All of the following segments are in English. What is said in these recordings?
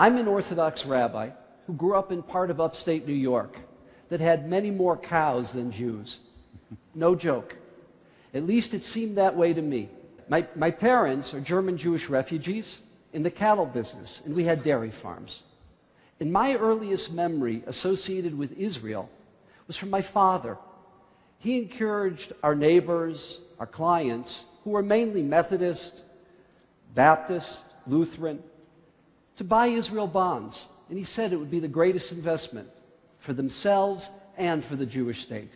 I'm an Orthodox rabbi who grew up in part of upstate New York that had many more cows than Jews. No joke. At least it seemed that way to me. My parents are German Jewish refugees in the cattle business, and we had dairy farms. And my earliest memory associated with Israel was from my father. He encouraged our neighbors, our clients, who were mainly Methodist, Baptist, Lutheran, to buy Israel bonds. And he said it would be the greatest investment for themselves and for the Jewish state.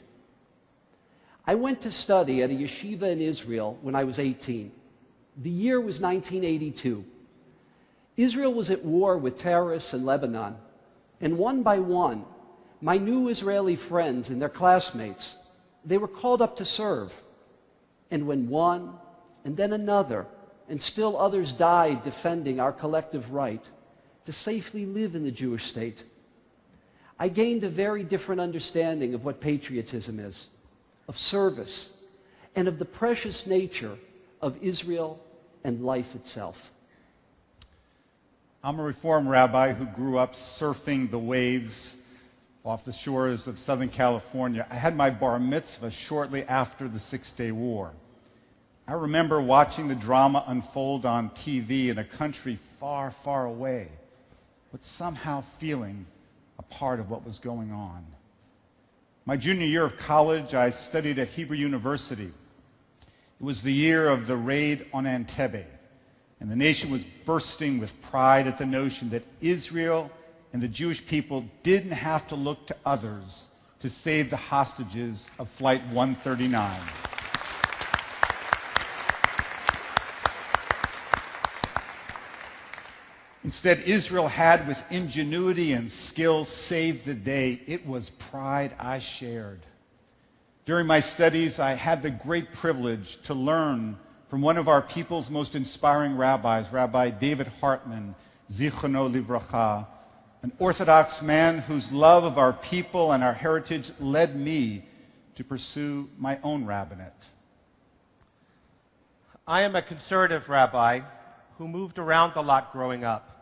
I went to study at a yeshiva in Israel when I was 18. The year was 1982. Israel was at war with terrorists in Lebanon, and one by one, my new Israeli friends and their classmates, they were called up to serve. And when one, and then another, and still others died defending our collective right to safely live in the Jewish state, I gained a very different understanding of what patriotism is, of service, and of the precious nature of Israel and life itself. I'm a Reform rabbi who grew up surfing the waves off the shores of Southern California. I had my bar mitzvah shortly after the Six-Day War. I remember watching the drama unfold on TV in a country far, far away, but somehow feeling a part of what was going on. My junior year of college, I studied at Hebrew University. It was the year of the raid on Entebbe, and the nation was bursting with pride at the notion that Israel and the Jewish people didn't have to look to others to save the hostages of Flight 139. Instead, Israel had, with ingenuity and skill, saved the day. It was pride I shared. During my studies, I had the great privilege to learn from one of our people's most inspiring rabbis, Rabbi David Hartman, Zichrono Livracha, an Orthodox man whose love of our people and our heritage led me to pursue my own rabbinate. I am a conservative rabbi who moved around a lot growing up.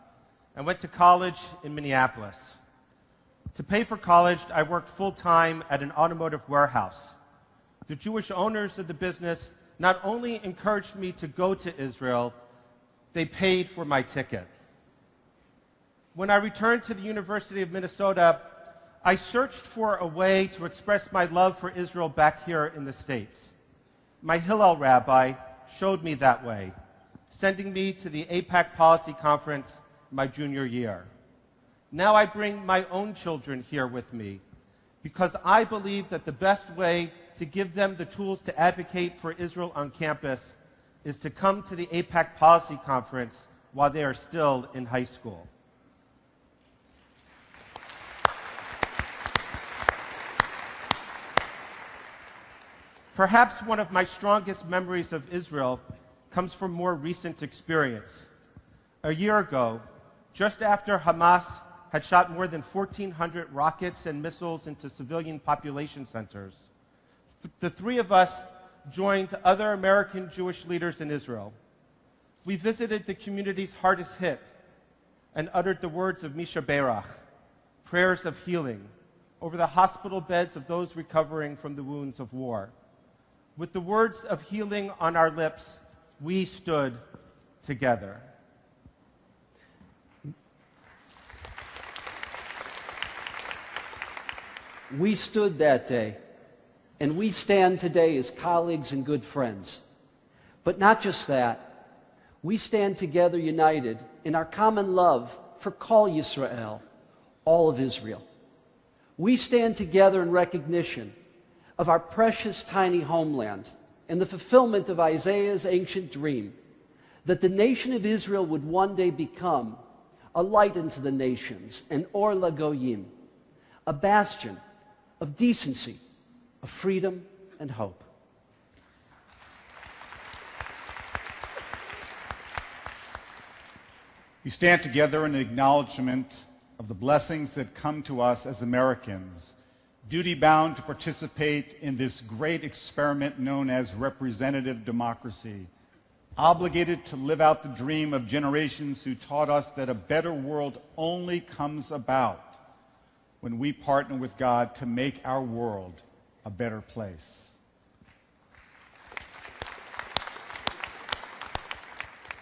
I went to college in Minneapolis. To pay for college, I worked full-time at an automotive warehouse. The Jewish owners of the business not only encouraged me to go to Israel, they paid for my ticket. When I returned to the University of Minnesota, I searched for a way to express my love for Israel back here in the States. My Hillel rabbi showed me that way, sending me to the AIPAC Policy Conference my junior year. Now I bring my own children here with me because I believe that the best way to give them the tools to advocate for Israel on campus is to come to the AIPAC Policy Conference while they are still in high school. Perhaps one of my strongest memories of Israel comes from more recent experience. A year ago, just after Hamas had shot more than 1,400 rockets and missiles into civilian population centers, the three of us joined other American Jewish leaders in Israel. We visited the communities hardest hit and uttered the words of Misha Berach, prayers of healing, over the hospital beds of those recovering from the wounds of war. With the words of healing on our lips, we stood together. We stood that day, and we stand today as colleagues and good friends. But not just that. We stand together united in our common love for Kol Yisrael, all of Israel. We stand together in recognition of our precious tiny homeland and the fulfillment of Isaiah's ancient dream that the nation of Israel would one day become a light unto the nations, an Or LaGoyim, a bastion of decency, of freedom and hope. We stand together in acknowledgement of the blessings that come to us as Americans, duty-bound to participate in this great experiment known as representative democracy, obligated to live out the dream of generations who taught us that a better world only comes about when we partner with God to make our world a better place.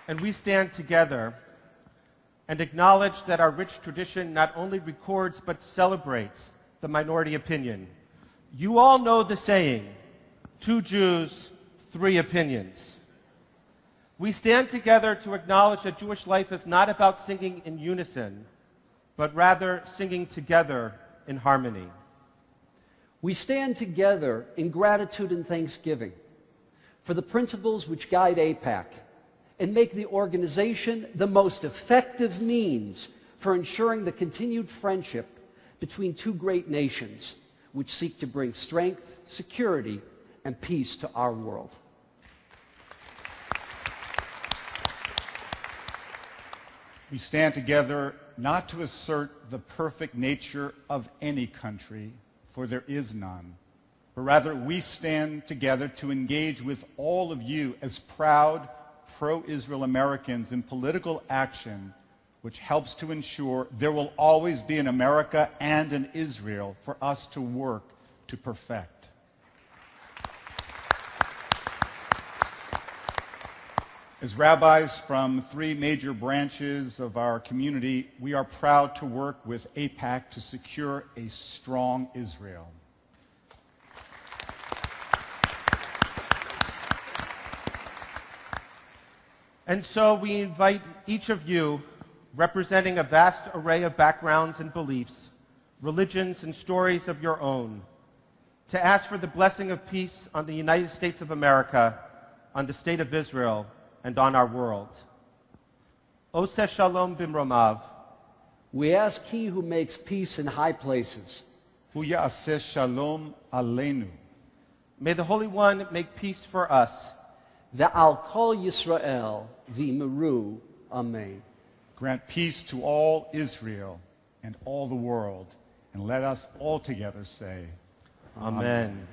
And we stand together and acknowledge that our rich tradition not only records but celebrates the minority opinion. You all know the saying, 2 Jews, 3 opinions. We stand together to acknowledge that Jewish life is not about singing in unison, but rather singing together in harmony. We stand together in gratitude and thanksgiving for the principles which guide AIPAC and make the organization the most effective means for ensuring the continued friendship between 2 great nations which seek to bring strength, security, and peace to our world. We stand together not to assert the perfect nature of any country, for there is none, but rather we stand together to engage with all of you as proud pro-Israel Americans in political action which helps to ensure there will always be an America and an Israel for us to work to perfect. As rabbis from 3 major branches of our community, we are proud to work with AIPAC to secure a strong Israel. And so we invite each of you, representing a vast array of backgrounds and beliefs, religions and stories of your own, to ask for the blessing of peace on the United States of America, on the State of Israel, and on our world. Oseh Shalom Bimromav. We ask He who makes peace in high places. Hu ya'aseh shalom aleinu. May the Holy One make peace for us. Ve'al kol Yisrael v'imiru. Amen. Grant peace to all Israel and all the world, and let us all together say, Amen.